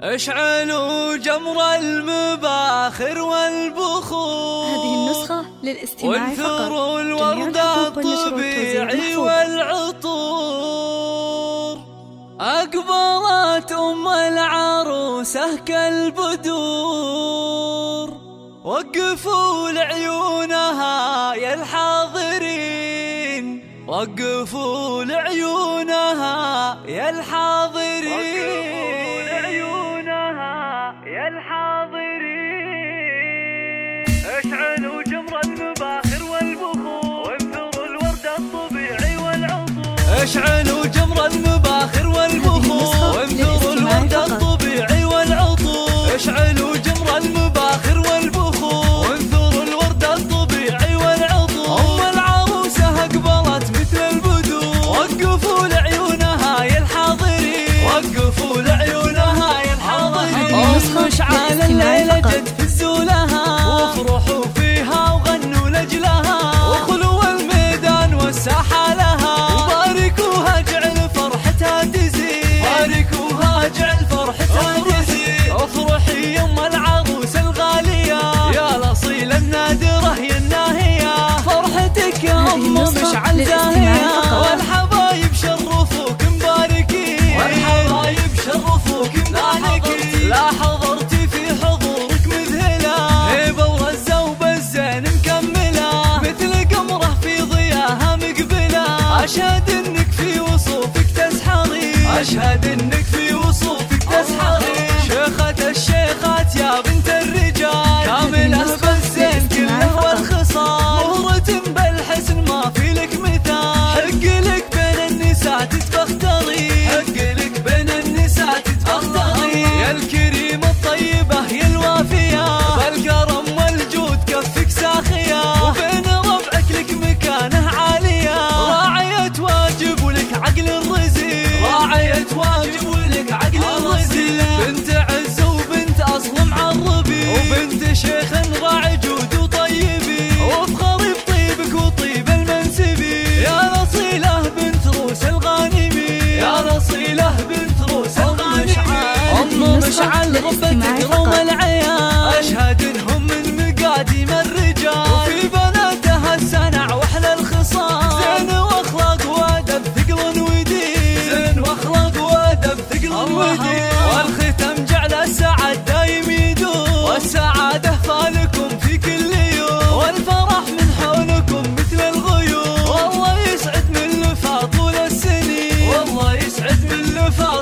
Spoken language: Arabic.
اشعلوا جمر المباخر والبخور. هذه النسخة للاستماع فقط. وانثروا الورد الطبيعي والعطور. أقبلت أم العروسة كالبدور. وقفوا لعيونها يا الحاضرين، وقفوا لعيونها يا الحاضرين، يا الحاضرين. اشعلوا جمر المباخر والبخور. وانثروا الورد الطبيعي والعطور. اشعلوا جمر المباخر والبخور. وانثروا الورد الطبيعي والعطور. اشعلوا جمر المباخر والبخور. وانثروا الورد الطبيعي والعطور. ام العروسة اقبلت مثل البدور. وقفوا لعيونها يا الحاضرين، وقفوا لعيونها يا الحاضرين. مشعل الليلة جد فزوا لها، وافرحوا فيها وغنوا لجلها، وخلوا الميدان والساحة لها. وباركوها جعل فرحتها تزيد، باركوها جعل فرحتها تزيد. افرحي يم العروس الغالية يا الأصيل النادرة يا الناهية. فرحتك يا أم مشعل زاهية، والحبايب شرفوك مباركين، والحبايب شرفوك مباركين. لا حضرتي في حضورك مذهلة، هيبة ورزة وبالزين مكملة، مثل قمرة في ضياها مقبلة. أشهد انك في وصوفك تسحرين، أشهد انك في وصوفك تسحرين. شيخة الشيخات يا بنت الرجال، كاملة بالزين كله والخصال. مهرة بالحسن ما في لك مثال، حق لك بين النساء تتفختري، حق لك بين النساء تتفختري. يا الكريم الطيبة يا الوافية، بالكرم والجود كفك ساخية. وبين ربعك لك مكانه عالية، راعية واجب ولك عقل الرزيل، راعية واجب ولك عقل الرزيل. بنت عز وبنت أصل معربي، وبنت شيخ راعي جود وطيبي. وافخري بطيبك وطيب المنسبي، يا نصيلة بنت روس الغانمي، يا نصيلة بنت روس الغانمي. أم مشعل غبتك روم العيال، أشهد إنهم من مقاديم الرجال. وفي بناتها السنع وأحلى الخصال، زين وأخلاق وأدب ثقل ودين، زين وأخلاق وأدب ثقل ودين. والختم جعل السعد دايم يدوم، والسعادة فالكم في كل يوم، والفرح من حولكم مثل الغيوم. والله يسعد من لفا طول السنين، والله يسعد من لفا